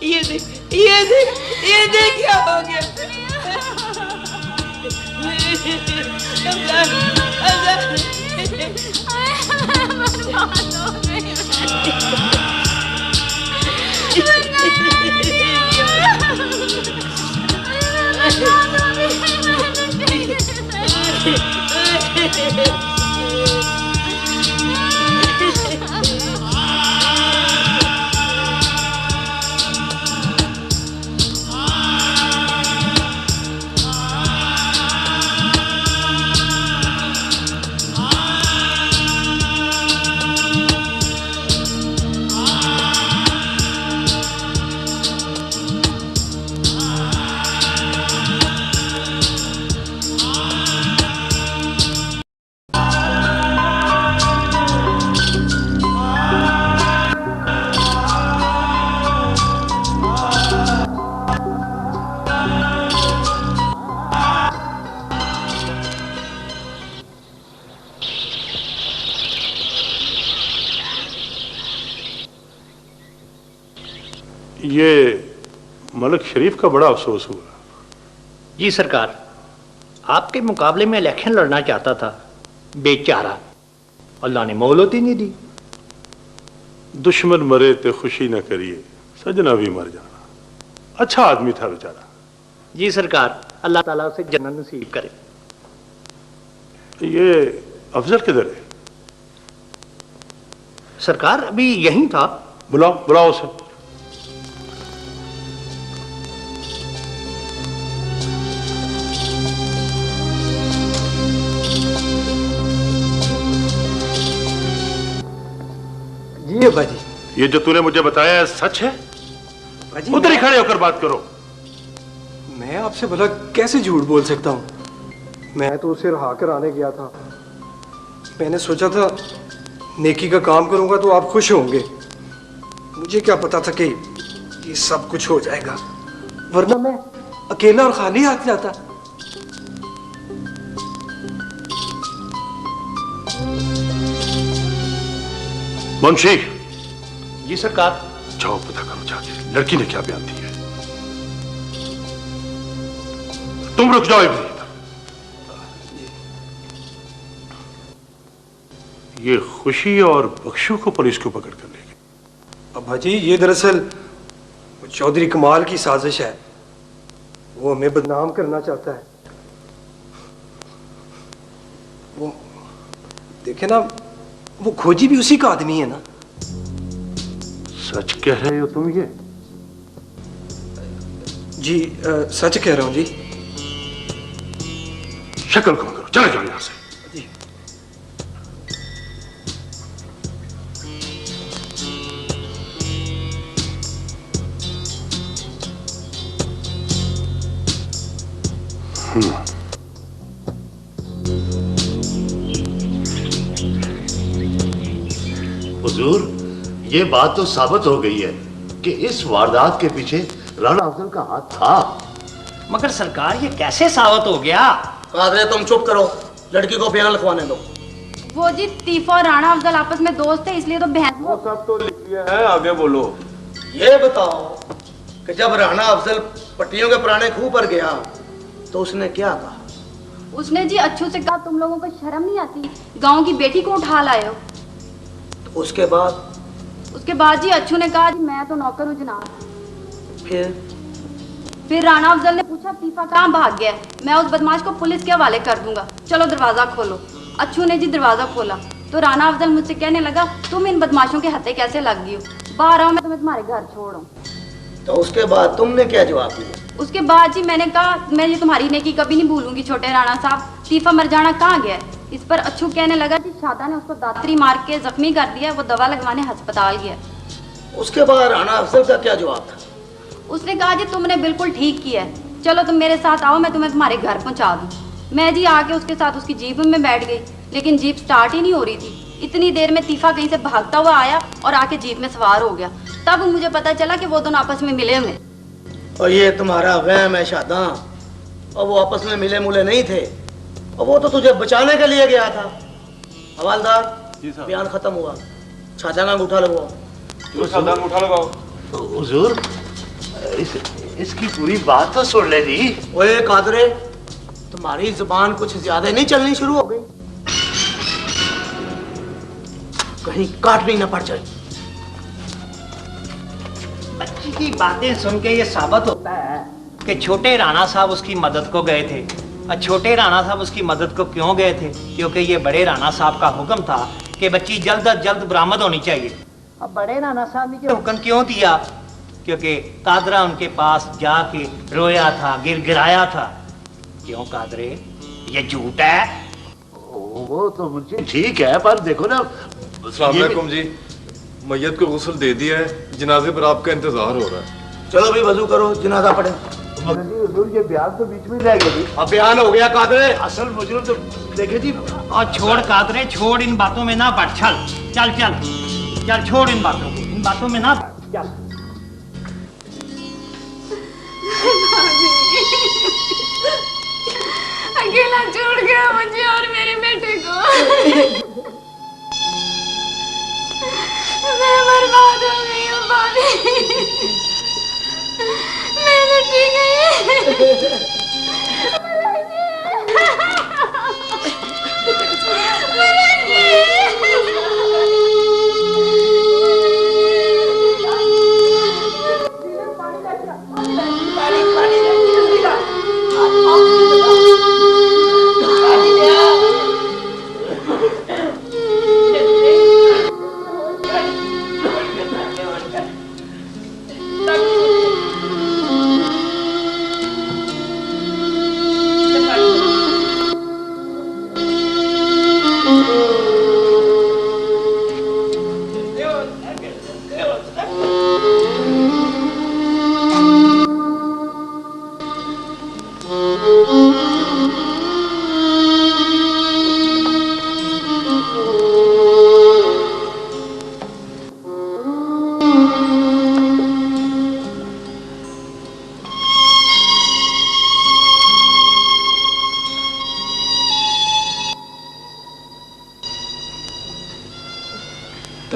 ये देख क्या हो गया? ये मलिक शरीफ का बड़ा अफसोस हुआ। जी सरकार, आपके मुकाबले में इलेक्शन लड़ना चाहता था, बेचारा अल्लाह ने मोहलत ही नहीं दी। दुश्मन मरे तो खुशी न करिए, सजना भी मर जाना। अच्छा आदमी था बेचारा। जी सरकार, अल्लाह ताला उसे जन्नत नसीब करे। ये अफजल किधर है? सरकार अभी यहीं था। बुलाओ बुलाओ उसे। जी अब्बा जी। ये जो तूने मुझे बताया है सच है? उधर ही खड़े होकर बात करो। मैं आपसे भला कैसे झूठ बोल सकता हूँ? मैं तो उसे रहा कर आने गया था। मैंने सोचा था नेकी का काम करूंगा तो आप खुश होंगे। मुझे क्या पता था कि ये सब कुछ हो जाएगा, वरना मैं अकेला और खाली हाथ जाता। मुंशी। जी सरकार। जाओ पता करो जाके लड़की ने क्या बयान दिया है। तुम रुक जाओ इधर। ये खुशी और बख्शू को पुलिस को पकड़ कर ले गए। अब्बा जी, ये दरअसल चौधरी कमाल की साजिश है। वो हमें बदनाम करना चाहता है। वो देखे ना, वो खोजी भी उसी का आदमी है ना। सच कह रहे हो तुम? ये जी सच कह रहा हूं जी। शक्ल कौन करो, चले जाओ यहां से। हुजूर, ये बात तो साबित हो गई है कि इस वारदात के पीछे राणा अफजल का हाथ था। मगर सरकार, ये कैसे साबित हो गया? कादरे तुम चुप करो, लड़की को बयान लिखवाने दो। वो जी तीफा और राणा अफजल आपस में दोस्त थे, इसलिए तो बहन। वो सब तो लिख लिया है, आगे बोलो। ये बताओ कि जब राणा अफजल पट्टियों के पुराने खूह पर गया तो उसने क्या कहा? उसने जी अच्छू से कहा, तुम लोगों को शर्म नहीं आती, गांव की बेटी को उठा लाए हो। तो उसके बाद जी अच्छू ने कहा, जी मैं तो नौकर हूँ जनाब। फिर राणा अफजल ने पूछा, तीफा कहाँ भाग गया है? मैं उस बदमाश को पुलिस के हवाले कर दूंगा, चलो दरवाजा खोलो। अच्छू ने जी दरवाजा खोला तो राणा अफजल मुझसे कहने लगा, तुम इन बदमाशों के हत्थे कैसे लग गई हो? बाहर आओ, मैं तुम्हें तुम्हारे घर छोड़ूं। तो उसके बाद तुमने क्या जवाब दिया? उसके बाद जी मैंने कहा, मैं ये तुम्हारी नेकी कभी नहीं भूलूंगी छोटे राणा साहब। तीफा मर जाना कहाँ गया है? इस पर अच्छू कहने लगा कि शादा ने उसको दातरी मार के जख्मी कर दिया, वो दवा लगवाने अस्पताल गया। उसके बाद राणा अफजल का क्या जवाब था? उसने कहा, जी तुमने बिल्कुल ठीक किया है, चलो तुम मेरे साथ आओ, मैं तुम्हें तुम्हारे घर पहुंचा दूं। मैं जी आके उसके साथ उसकी जीप में बैठ गई, लेकिन जीप स्टार्ट ही नहीं हो रही थी। इतनी देर में तीफा कहीं से भागता हुआ आया और आके जीप में सवार हो गया। तब मुझे पता चला कि वो दोनों आपस में मिले हुए। और ये तुम्हारा वहम है शादा, और वो आपस में मिले मुले नहीं थे, और वो तो तुझे बचाने के लिए गया था। हवालदार, बयान खत्म हुआ, छाता का अंगूठा लगाओ। हुजूर, इसकी पूरी बात तो सुन ले दी। ओए कादरे, तुम्हारी जुबान कुछ ज्यादा नहीं चलनी शुरू हो गई? कहीं काटनी न पड़ जाए। बच्ची की बातें सुन के ये साबित होता है कि छोटे राणा साहब उसकी मदद को गए थे। और छोटे राणा साहब उसकी मदद को क्यों गए थे? क्योंकि ये बड़े राणा साहब का हुक्म था कि बच्ची जल्द अज जल्द बरामद होनी चाहिए। अब बड़े राणा साहब ने ये हुक्म क्यों दिया? क्योंकि कादरा उनके पास जाके रोया था, गिड़गिड़ाया था। क्यों कादरे, ये झूठ है? वो तो मुझे ठीक है, पर देखो ना। अस्सलाम वालेकुम जी, मैयत को गुस्ल दे दिया है, जनाजे पर आपका इंतजार हो रहा है। चलो भी वजू करो, जनाजा पढ़े। मगर जी हुजूर, ये बयान तो बीच में रह गया। अब बयान हो गया कादरे। असल मुजरिम तो देखे जी। और छोड़ कादरे, छोड़ इन बातों में ना पड़। चल चल चल चल, छोड़ इन बातों को, इन बातों में ना पड़। चल। अकेला छोड़ गया मुझे और मेरे बेटे को। मैं बर्बाद हो गई हूँ भाभी।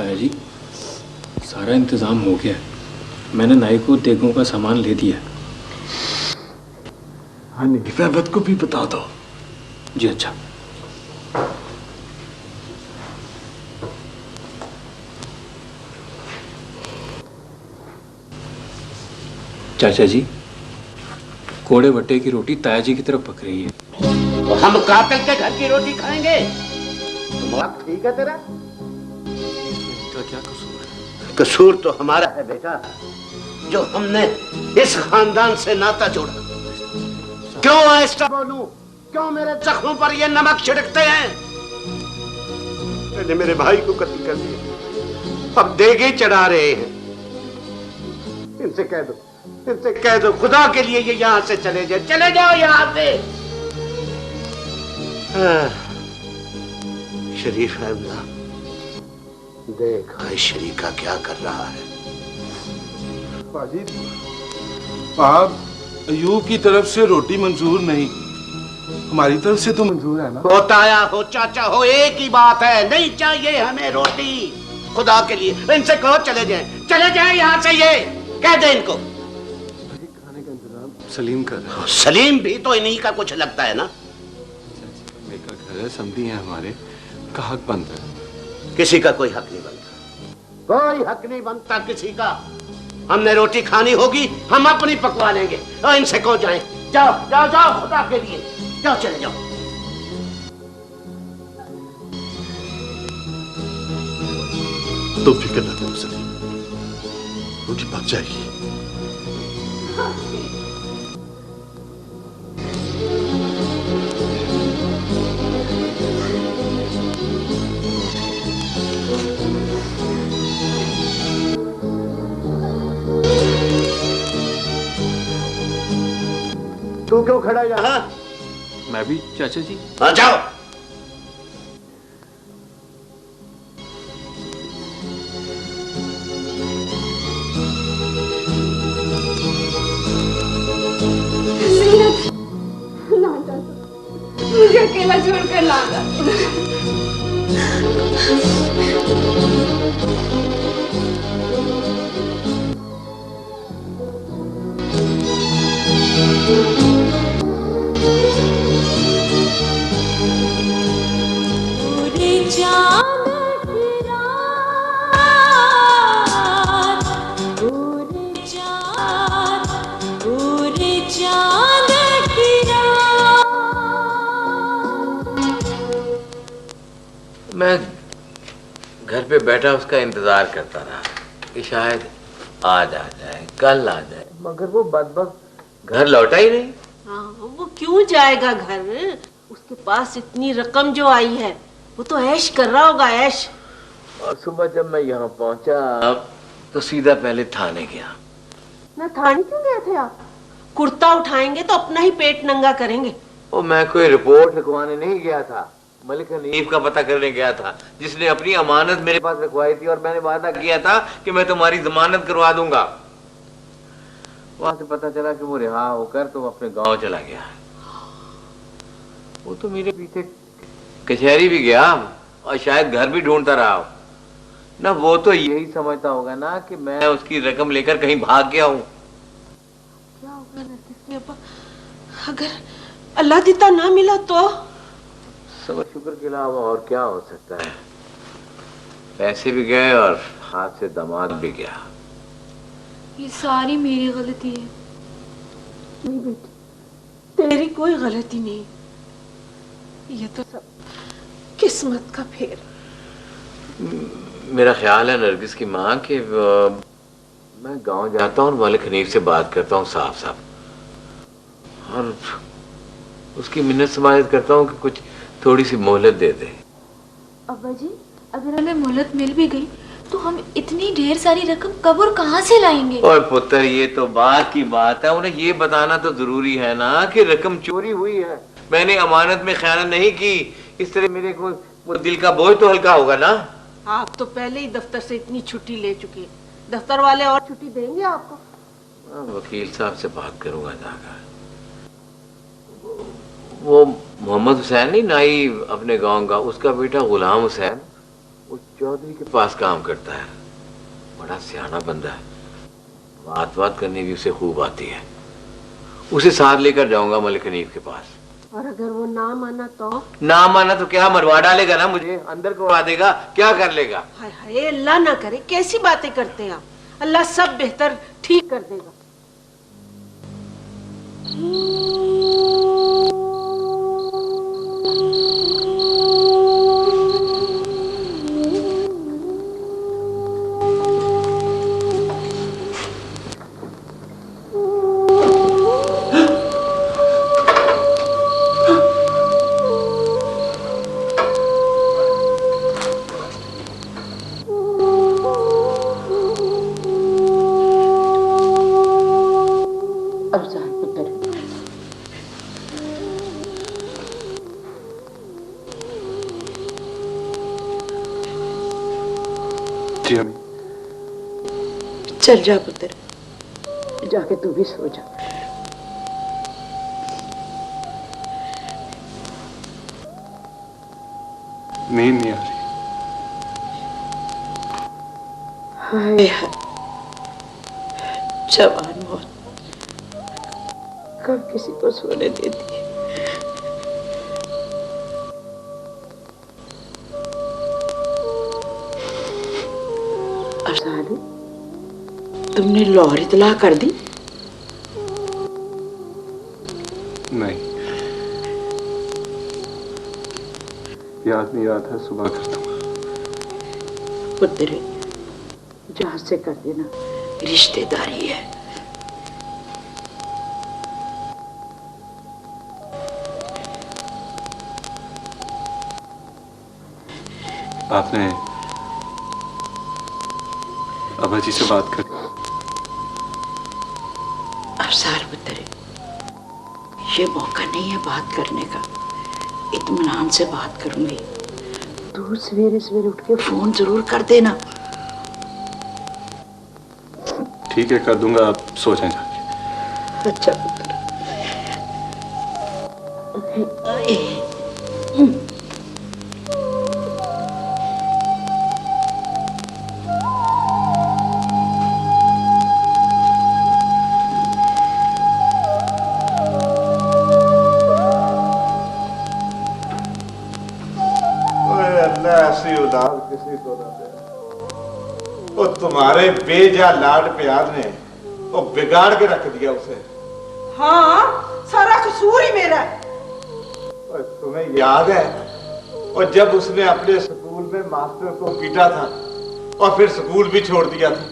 ताया जी, सारा इंतजाम हो गया है। मैंने नाई को देगों का सामान ले दिया है। हनीफ अहमद को भी बता दो। जी अच्छा। चाचा जी, कोड़े बट्टे की रोटी ताया जी की तरफ पक रही है। तो हम कातिल के घर की रोटी खाएंगे? दिमाग ठीक है तेरा? तो क्या कसूर है? कसूर तो हमारा है बेटा, जो हमने इस खानदान से नाता जोड़ा। क्यों ऐसा बोलूं? क्यों मेरे जख्मों पर ये नमक छिड़कते हैं? मैंने मेरे भाई को कत्ल कर दिया, अब देगे चढ़ा रहे हैं। इनसे कह दो, इनसे कह दो खुदा के लिए ये यहां से चले जाए, चले जाओ यहां से। शरीफ अहमद, देख भाई शरीका क्या कर रहा है। बाजी, आप अयूब की तरफ से रोटी मंजूर नहीं, हमारी तरफ से तो मंजूर है ना। हो ताया हो चाचा हो, एक ही बात है, नहीं चाहिए हमें रोटी, खुदा के लिए इनसे कहो चले जाए यहाँ से। ये कह दे इनको। खाने का इंतजाम सलीम कर रहा है। सलीम भी तो इन्हीं का कुछ लगता है ना। मेरा घर है, समझी है, हमारे का हक बनता है। किसी का कोई हक नहीं बनता, कोई हक नहीं बनता किसी का। हमने रोटी खानी होगी, हम अपनी पकवा लेंगे। और इनसे कहो जाए, जाओ जाओ जाओ, खुदा के लिए जाओ, चले जाओ। तुम फिक्र न करो सलीम, रोटी पक जाएगी। तू क्यों खड़ा यहाँ? मैं भी चाचा जी। हाँ जाओ। ना चाचा, मुझे अकेला छोड़कर ना जा। मैं घर पे बैठा उसका इंतजार करता रहा कि शायद आज आ जाए, कल आ जाए, मगर वो बदबख्त घर लौटा ही नहीं। हाँ, वो क्यों जाएगा घर? उसके पास इतनी रकम जो आई है, वो तो ऐश कर रहा होगा, ऐश। और सुबह जब मैं यहाँ पहुंचा तो सीधा पहले थाने गया। ना थाने क्यों गए थे आप? कुर्ता उठाएंगे तो अपना ही पेट नंगा करेंगे। और मैं कोई रिपोर्ट लिखवाने नहीं गया था, मलिक हनीफ का पता करने गया था, जिसने अपनी अमानत मेरे पास रखवाई थी और मैंने वादा किया था कि मैं तुम्हारी जमानत करवा दूंगा। वहां से पता चला कि वो रिहा होकर तो अपने गांव चला गया। वो तो मेरे पीछे कचहरी भी गया और शायद घर भी ढूंढता रहा ना। वो तो यही समझता होगा ना कि मैं उसकी रकम लेकर कहीं भाग गया हूँ। क्या होगा नरगिस के अब्बा, अगर अल्लाह दीता ना मिला तो? सबर शुक्र के अलावा और क्या हो सकता है। पैसे भी गए और हाथ से दामाद भी गया। ये सारी मेरी गलती है। नहीं बेटी, तेरी कोई गलती नहीं, ये तो सब किस्मत का फेर। मेरा ख्याल है नरगिस की माँ कि मैं गांव जाता हूँ और मलिक हनीफ से बात करता हूँ साफ साफ और उसकी मिन्नत समायत करता हूँ कि कुछ थोड़ी सी मोहलत दे दे। अब्बा जी, अगर हमें मोहलत मिल भी गई तो हम इतनी ढेर सारी रकम कब और कहाँ से लाएंगे? और पुत्र, ये तो बात की बात है, उन्हें ये बताना तो जरूरी है ना कि रकम चोरी हुई है, मैंने अमानत में खयानत नहीं की। इस तरह मेरे को वो दिल का बोझ तो हल्का होगा ना। आप तो पहले ही दफ्तर से इतनी छुट्टी ले चुके, दफ्तर वाले और छुट्टी देंगे आपको? वकील साहब से बात करूंगा जाकर। वो मोहम्मद हुसैन नहीं नाई अपने गांव का, उसका बेटा गुलाम हुसैन, वो चौधरी के पास काम करता है, बड़ा सियाना बंदा है, बात करनी भी उसे खूब आती है। उसे साथ लेकर जाऊंगा मलिक हनीफ के पास। और अगर वो ना माना तो? ना माना तो क्या, मरवा डालेगा ना मुझे, अंदर करवा देगा, क्या कर लेगा। हाय हाय, अल्लाह ना करे, कैसी बातें करते हैं आप। अल्लाह सब बेहतर ठीक कर देगा। चल जा पुत्र, जाके तू भी सो जा। नींद नहीं आ रही। हाय हाय, जवान मौत कब किसी को सोने देती है। अफसाने, तुमने लाहौर इतला कर दी? नहीं, याद नहीं आता, सुबह कर दूंगा। पुत्र, जहाज से कर देना, रिश्तेदारी है। आपने अब्बा जी से बात कर? अफसार पुत्र, ये मौका नहीं है बात करने का। इत्मीनान से बात करूंगी। तू सवेरे सवेरे उठ के फोन जरूर कर देना। ठीक है, कर दूंगा, आप सो जाएं जाके। अच्छा पुत्र। ऐसी औलाद किसी को ना दे। वो तुम्हारे बेजा लाड प्यार ने वो बिगाड़ के रख दिया उसे। हाँ, सारा कसूर ही मेरा है। और तुम्हें याद है, और जब उसने अपने स्कूल में मास्टर को पीटा था और फिर स्कूल भी छोड़ दिया था,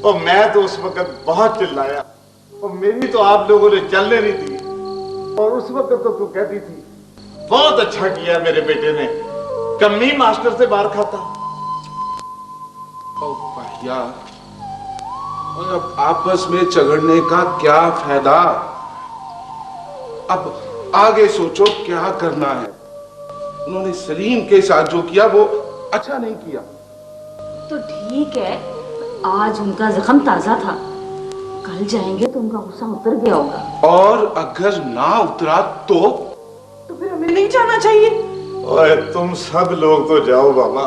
और मैं तो उस वक्त बहुत चिल्लाया, और मेरी तो आप लोगों ने चलने नहीं दी। और उस वक्त तो तू कहती थी बहुत अच्छा किया मेरे बेटे ने, कमी मास्टर से मार खाता। भैया, और अब आपस में झगड़ने का क्या फायदा? अब आगे सोचो क्या करना है। उन्होंने सलीम के साथ जो किया वो अच्छा नहीं किया। तो ठीक है, आज उनका जख्म ताजा था, कल जाएंगे तो उनका गुस्सा उतर गया होगा। और अगर ना उतरा तो फिर हमें नहीं जाना चाहिए। ओए तुम सब लोग तो जाओ बाबा,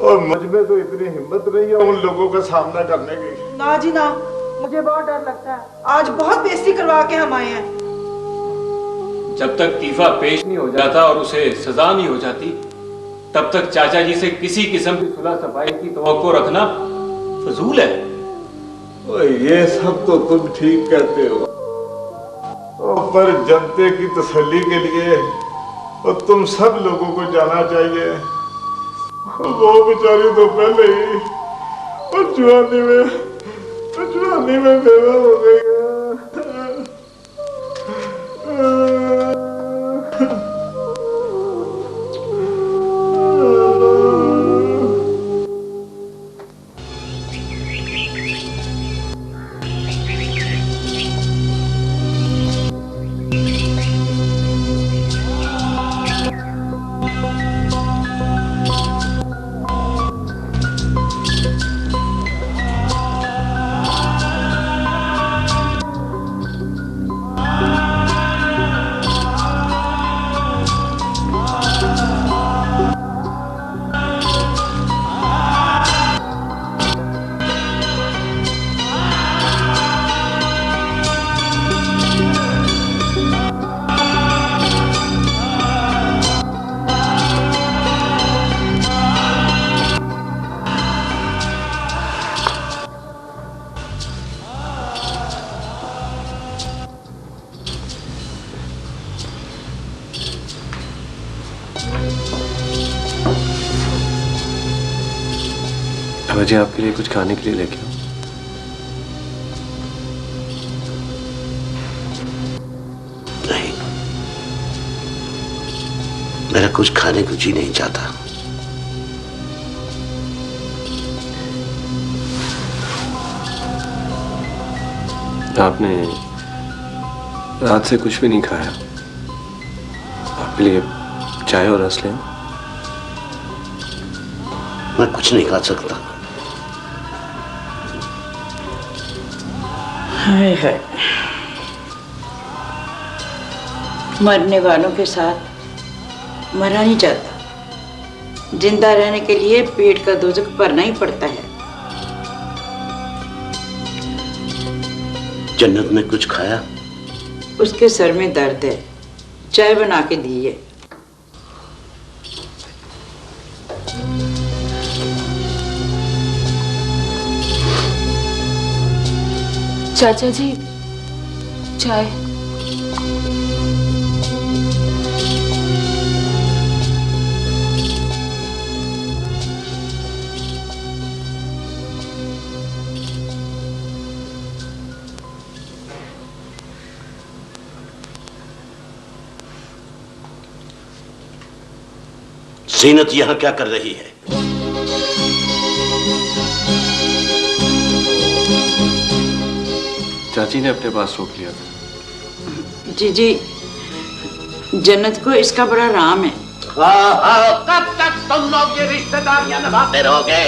और मुझ में तो इतनी हिम्मत नहीं है उन लोगों का सामना करने की। ना जी ना, मुझे बहुत डर लगता है। आज बहुत बेइज्जती करवा के हम आए हैं। जब तक तीफा पेश नहीं हो जाता और उसे सजा नहीं हो जाती, तब तक चाचा जी से किसी किस्म की सुलह सफाई की तवक्को रखना फजूल है। ओए ये सब तो तुम ठीक कहते हो, पर जनते की तसल्ली के लिए और तुम सब लोगों को जाना चाहिए। वो बेचारी तो पहले ही जवानी में बेवा हो गई है। जी आपके लिए कुछ खाने के लिए लेके आओ। नहीं, मेरा कुछ खाने को जी नहीं चाहता। आपने रात से कुछ भी नहीं खाया। आपके लिए चाय और रस लें? मैं कुछ नहीं खा सकता। हाय हाय, मरने वालों के साथ मरा नहीं जाता। जिंदा रहने के लिए पेट का दोजख भरना ही पड़ता है। जन्नत में कुछ खाया? उसके सर में दर्द है, चाय बना के दी है। चाचा जी, चाय। जीनत यहां क्या कर रही है? चाची ने अपने पास रोक लिया था। जी, जन्नत को इसका बड़ा राम है। कब तक तुम लोग ये रिश्तेदारियां निभाते रहोगे?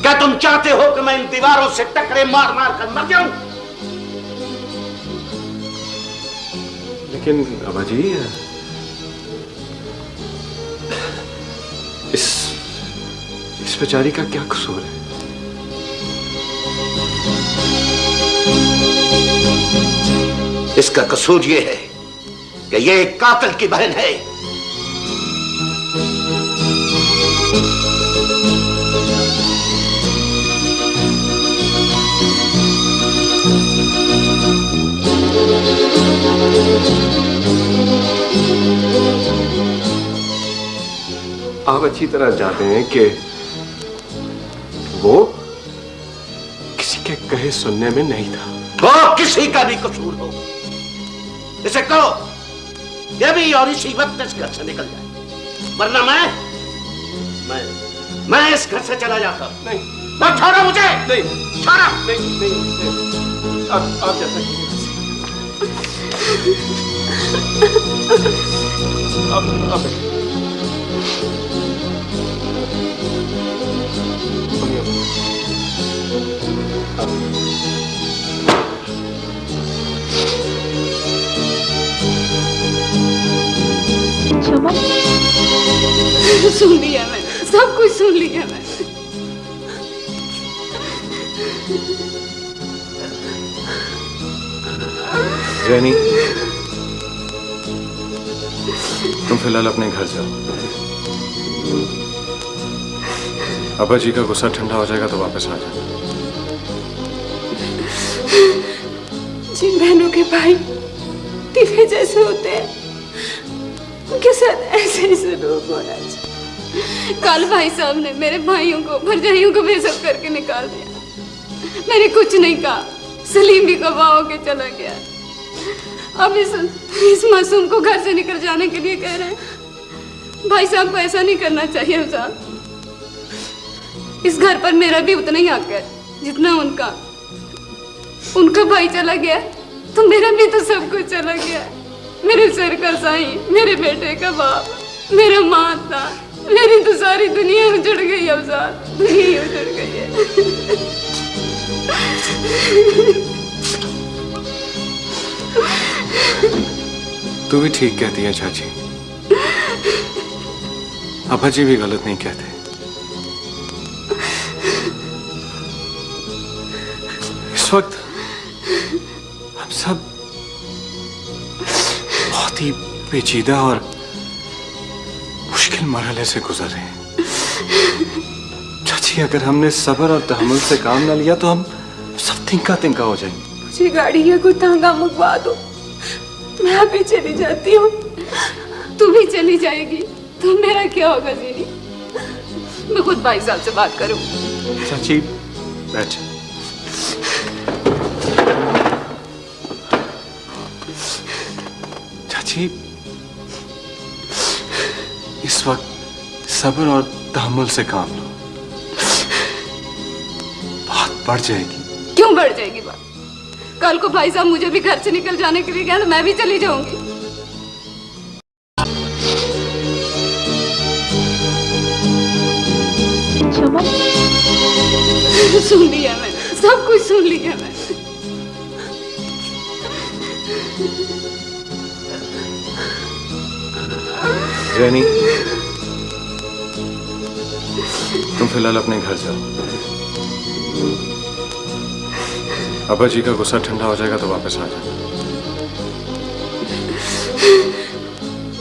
क्या तुम चाहते हो कि मैं इन दीवारों से टकरे मार मार कर मर जाऊं? लेकिन अबा जी, इस बेचारी का क्या कसूर है? इसका कसूर यह है कि ये एक कातिल की बहन है। आप अच्छी तरह जानते हैं कि वो किसी के कहे सुनने में नहीं था। वो किसी का भी कसूर हो, इसे कहो ये भी और इसी वक्त इस घर से निकल जाए, वरना मैं इस घर से चला जाता। नहीं, मत छोड़ो मुझे। नहीं, छोड़ो। नहीं, आप जैसा कीजिए। आप सुन लिया मैंने, सब कुछ सुन लिया मैंने। रैनी, तुम फिलहाल अपने घर जाओ। अब्बा जी का गुस्सा ठंडा हो जाएगा तो वापस आ जाना। जिन बहनों के भाई टीफे जैसे होते हैं, उनके साथ ऐसे ही सलूक होना चाहिए। कल भाई साहब ने मेरे भाइयों को, भरजाइयों को बेइज्जत करके निकाल दिया। मैंने कुछ नहीं कहा, सलीम भी गवाह होके चला गया। अब इस मासूम को घर से निकल जाने के लिए कह रहे हैं। भाई साहब को ऐसा नहीं करना चाहिए अफजाल। इस घर पर मेरा भी उतना ही हक है जितना उनका। उनका भाई चला गया तो मेरा भी तो सब कुछ चला गया। मेरे सिर का साई, मेरे बेटे का बाप, मेरा माता, मेरी तो सारी दुनिया उजड़ गई अफजाल, दुनिया ही उजड़ गई है। तू भी ठीक कहती है चाची। अब्बा जी भी गलत नहीं कहते। इस वक्त हम सब बहुत ही पेचीदा और मुश्किल मरहले से गुजर रहे हैं। चाची, अगर हमने सब्र और तहम्मुल से काम न लिया तो हम सब तिनका तिनका हो जाएंगे। मुझे गाड़ी या कोई तांगा मंगवा दो, मैं अभी चली जाती हूँ। तू भी चली जाएगी तो मेरा क्या होगा जीनी? मैं खुद भाई साहब से बात करूं। चाची बैठ। चाची इस वक्त सब्र और तहम्मुल से काम लो, बात बढ़ जाएगी। क्यों बढ़ जाएगी बात? कल को भाई साहब मुझे भी घर से निकल जाने के लिए कहा तो मैं भी चली जाऊंगी। सुन लिया मैंने, सब कुछ सुन लिया मैंने। रैनी, तुम फिलहाल अपने घर जाओ। अब्बा जी का गुस्सा ठंडा हो जाएगा तो वापस आ जाओ।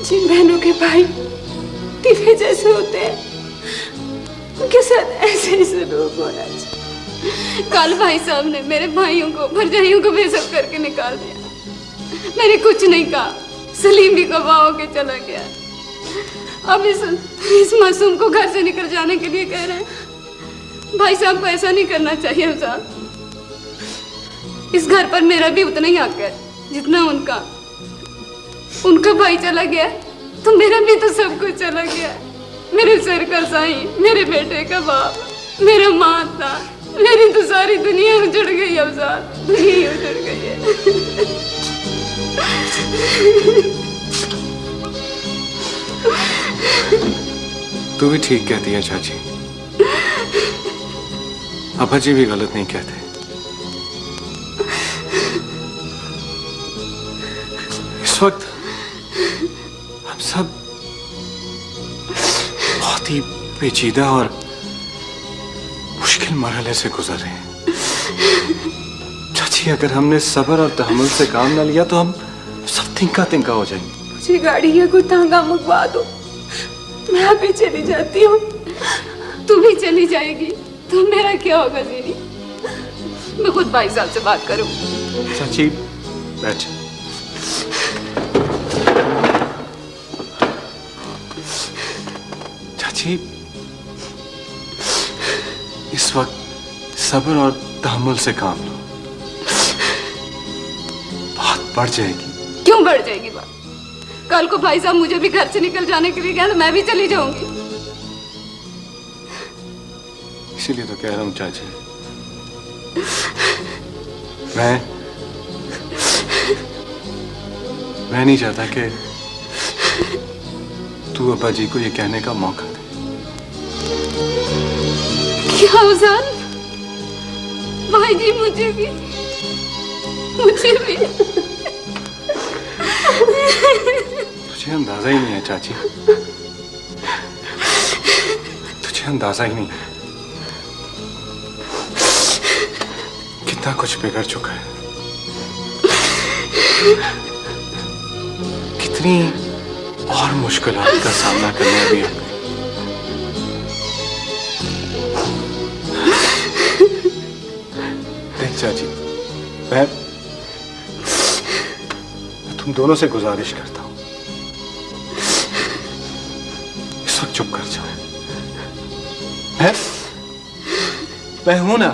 जिन बहनों के भाई तीफे जैसे होते हैं उनके साथ ऐसे ही सलूक होना चाहिए। कल भाई साहब ने मेरे भाइयों को, भरजाइयों को बेइज्जत करके निकाल दिया। मैंने कुछ नहीं कहा, सलीम भी गवाह होके चला गया। अब इस मासूम को घर से निकल जाने के लिए कह रहे हैं। भाई साहब को ऐसा नहीं करना चाहिए अफजाल। इस घर पर मेरा भी उतना ही हक है जितना उनका। उनका भाई चला गया तो मेरा भी तो सब कुछ चला गया। मेरे सिर का साई, मेरे बेटे का बाप, मेरा माता, मेरी तो सारी दुनिया उजड़ गई अफजाल, दुनिया ही उजड़ गई है। तू भी ठीक कहती है चाची, अब्बा जी भी गलत नहीं कहते। इस वक्त हम सब बहुत ही पेचीदा और मुश्किल मरहले से गुजर रहे हैं। चाची, अगर हमने सब्र और तहम्मुल से काम न लिया तो हम सब तिनका तिनका हो जाएंगे। मुझे गाड़ी या कोई तांगा मंगवा दो, मैं अभी चली जाती हूँ। तू भी चली जाएगी तो मेरा क्या होगा जीनी? मैं खुद भाई साहब से बात करूँ। चाची बैठ। चाची, इस वक्त सब्र और तहम्मुल से काम लो, बात बढ़ जाएगी। क्यों बढ़ जाएगी बात? कल को भाई साहब मुझे भी घर से निकल जाने के लिए कहा तो मैं भी चली जाऊंगी। इसीलिए तो कह रहा हूं चाची, मैं नहीं चाहता कि तू अब्बा जी को ये कहने का मौका दे। क्या अफजाल? भाई जी मुझे भी तुझे अंदाजा ही नहीं है चाची, तुझे अंदाजा ही नहीं है कितना कुछ बिगड़ चुका है, कितनी और मुश्किलात का सामना करना अभी हमें। देख चाची, मैं तुम दोनों से गुजारिश करता हूं, इस वक्त चुप कर जाओ। मैं हूं ना।